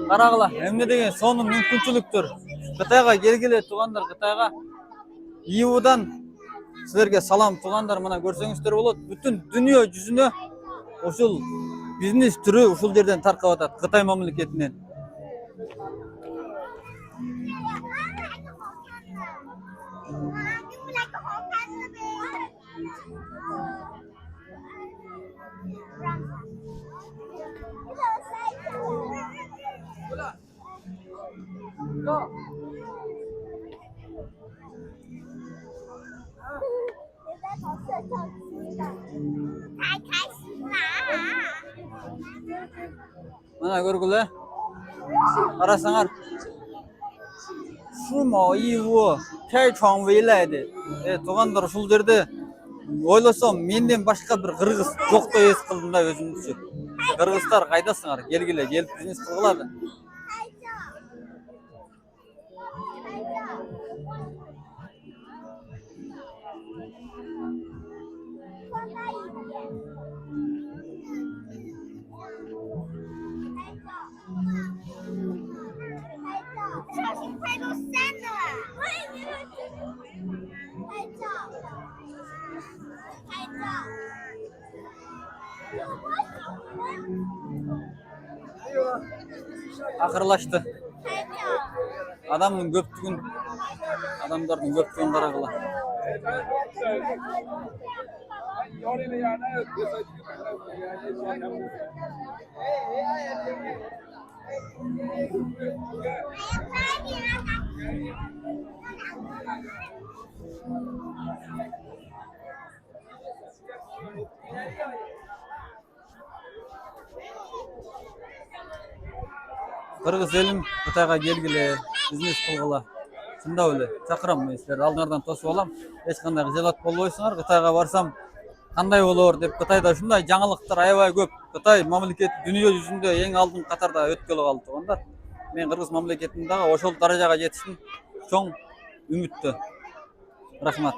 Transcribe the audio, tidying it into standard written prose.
Карагыла, эмне деген сонун мүмкүнчүлүктөр. Кытайга келгиле туугандар, Кытайга ИУдан силерге салам туугандар, мына көрсөңүздөр болот. Бүтүн дүйнө жүзүнө ушул бизнес түрү ушул жерден таркап атат, Кытай мамлекетинен. Mana көргүлө. Карасаңар. Шумо ИУ Тайчон вейлайды. Туугандар, ушул жерде ойлосом, менден башка бир кыргыз жоктой эс кылдым да өзүмчү. Кыргыздар кайдасыңар? Келгиле, келип бизнес кылгылады. Акырлашты. Адамдын көптүгүн карагыла. Кыргыз элим Кытайга келгиле, бизнес кылгыла. Чындап эле чакырам мен силерди, алдыңардан тосуп алам. Эч кандай кыжалат болбойсуңар. Кытайга барсам кандай болор деп, Кытайда ушундай жаңылыктар аябай көп. Кытай мамлекети дүйнө жүзүндө эң алдыңкы катарда өткөлү калды туугандар. Мен Кыргыз мамлекетинин дагы ошол даражага жетишин чоң үмүттө. Рахмат.